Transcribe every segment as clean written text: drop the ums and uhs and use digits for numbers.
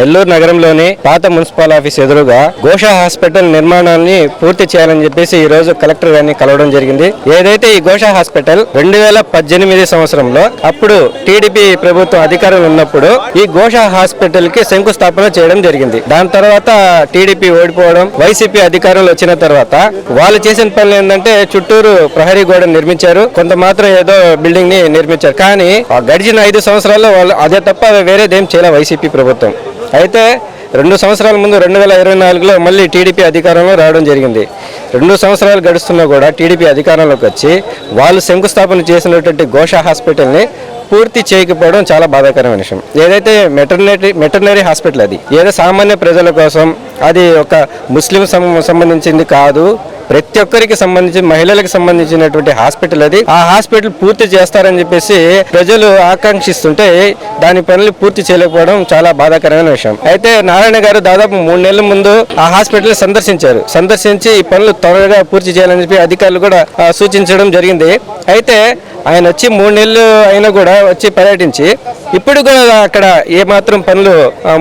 నెల్లూరు నగరంలోని పాత municipal office ఎదురుగా గోషా హాస్పిటల్ నిర్మాణాన్ని పూర్తి చేయాలని చెప్పేసి ఈ రోజు కలెక్టర్ గారిని కలవడం జరిగింది. ఏదైతే ఈ గోషా హాస్పిటల్ 2018 సంవత్సరంలో అప్పుడు టీడీపీ ప్రభుత్వం అధికారంలో ఉన్నప్పుడు ఈ గోషా హాస్పిటల్ కి శంకుస్థాపన చేయడం జరిగింది. దాని తర్వాత టీడీపీ ఓడిపోవడం, వైసీపీ అధికారంలో వచ్చిన తర్వాత వాళ్ళు చేసిన పనులు ఏంటంటే చుట్టూరు ప్రహరీ గోడ నిర్మించారు, కొంత మాత్రం ఏదో బిల్డింగ్ ని నిర్మించారు. కానీ గడిచిన 5 సంవత్సరాల్లో వాళ్ళు అదే తప్ప వేరేదేం చేయలే వైసీపీ ప్రభుత్వం. అయితే 2 సంవత్సరాల ముందు 2024లో మళ్ళీ టీడీపీ అధికారంలో రావడం జరిగింది. 2 సంవత్సరాలు గడుస్తున్నా కూడా టీడీపీ అధికారంలోకి వచ్చి వాళ్ళు శంకుస్థాపన చేసినటువంటి గోషా హాస్పిటల్ని పూర్తి చేయకపోవడం చాలా బాధాకరమైన విషయం. ఏదైతే మెటర్నరీ హాస్పిటల్ అది ఏదో సామాన్య ప్రజల కోసం, అది ఒక ముస్లిం సంబంధించింది కాదు, ప్రతి ఒక్కరికి సంబంధించి మహిళలకు సంబంధించినటువంటి హాస్పిటల్ అది. ఆ హాస్పిటల్ పూర్తి చేస్తారని చెప్పేసి ప్రజలు ఆకాంక్షిస్తుంటే దాని పనులు పూర్తి చేయలేకపోవడం చాలా బాధాకరమైన విషయం. అయితే నారాయణ గారు దాదాపు 3 నెలల ముందు ఆ హాస్పిటల్ సందర్శించి ఈ పనులు త్వరగా పూర్తి చేయాలని చెప్పి అధికారులు కూడా సూచించడం జరిగింది. అయితే ఆయన వచ్చి 3 నెలలు అయినా కూడా వచ్చి పర్యటించి ఇప్పుడు కూడా అక్కడ ఏ మాత్రం పనులు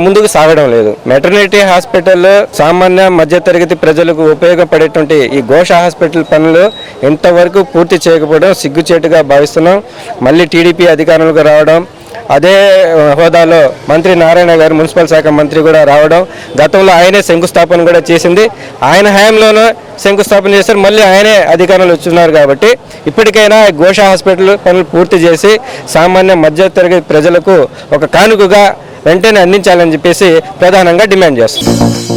ముందుకు సాగడం లేదు. మెటర్నిటీ హాస్పిటల్ సామాన్య మధ్యతరగతి ప్రజలకు ఉపయోగపడేటువంటి ఈ గోషా హాస్పిటల్ పనులు ఇంతవరకు పూర్తి చేయకపోవడం సిగ్గుచేటుగా భావిస్తున్నాం. మళ్ళీ టీడీపీ అధికారంలోకి రావడం, అదే హోదాలో మంత్రి నారాయణ గారు మున్సిపల్ శాఖ మంత్రి కూడా రావడం, గతంలో ఆయనే శంకుస్థాపన కూడా చేసింది, ఆయన హయాంలోనూ శంకుస్థాపన చేశారు, మళ్ళీ ఆయనే అధికారంలో వచ్చున్నారు. కాబట్టి ఇప్పటికైనా గోషా హాస్పిటల్ పనులు పూర్తి చేసి సామాన్య మధ్యతరగతి ప్రజలకు ఒక కానుకగా వెంటనే అందించాలని చెప్పేసి ప్రధానంగా డిమాండ్ చేస్తున్నారు.